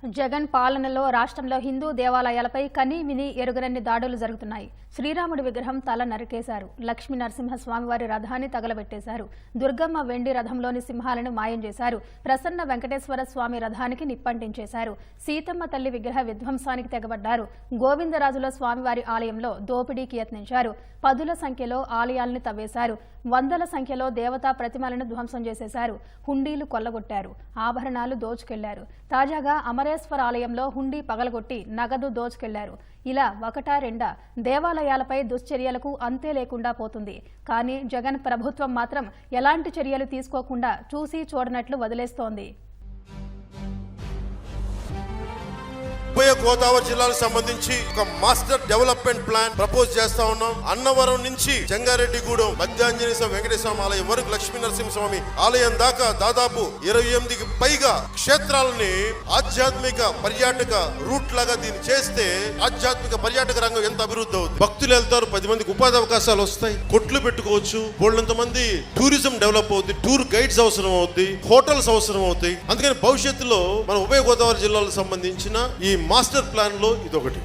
జగన్ పాలనలో రాష్ట్రంలో హిందూ దేవాలయాలపై కనీవిని ఎరుగనన్ని దాడులు జరుగుతున్నాయి. శ్రీరాముడి విగ్రహం తల నరికేశారు. లక్ష్మీ నరసింహస్వామివారి రథాన్ని తగలబెట్టేశారు. దుర్గమ్మ వెండి రథంలోని సింహాలను మాయం చేశారు. ప్రసన్న వెంకటేశ్వర స్వామి రథానికి నిప్పంటించేశారు. సీతమ్మ తల్లి విగ్రహ విధ్వంసానికి తెగబడ్డారు. గోవిందరాజుల స్వామివారి ఆలయంలో దోపిడీకి యత్నించారు. పదుల సంఖ్యలో ఆలయాల్ని తవ్వేశారు. వందల సంఖ్యలో దేవతా ప్రతిమలను ధ్వంసం చేసేశారు. హుండీలు కొల్లగొట్టారు. ఆభరణాలు దోచుకెళ్లారు. తాజాగా అమరేశ్వర ఆలయంలో హుండీ పగలగొట్టి నగదు దోచుకెళ్లారు. ఇలా ఒకటా రెండా దేవాలయాలపై దుశ్చర్యలకు అంతే లేకుండా పోతుంది. కానీ జగన్ ప్రభుత్వం మాత్రం ఎలాంటి చర్యలు తీసుకోకుండా చూసి చూడనట్లు వదిలేస్తోంది. ఉభయ గోదావరి జిల్లాలకు సంబంధించి ఒక మాస్టర్ డెవలప్మెంట్ ప్లాన్ ప్రపోజ్ చేస్తా ఉన్నాం. అన్నవరం నుంచి జంగారెడ్డిగూడెం మధ్యాంజనేయ స్వామి వెంకటేశ్వర ఆలయం వరకు లక్ష్మీ నరసింహస్వామి ఆలయం దాకా దాదాపు 28కి పైగా క్షేత్రాలని ఆధ్యాత్మిక పర్యాటక రూట్ లాగా దీన్ని చేస్తే ఆధ్యాత్మిక పర్యాటక రంగం ఎంత అభివృద్ధి అవుతుంది. భక్తులు వెళ్తారు, 10 మందికి ఉపాధి అవకాశాలు వస్తాయి, కొట్లు పెట్టుకోవచ్చు, బోళ్ళంత మంది టూరిజం డెవలప్ అవుతుంది, టూర్ గైడ్స్ అవసరం అవుతాయి, హోటల్స్ అవసరం అవుతాయి. అందుకని భవిష్యత్తులో మన ఉభయ గోదావరి జిల్లాలకు సంబంధించిన ఈ మాస్టర్ ప్లాన్ లో ఇదొకటి.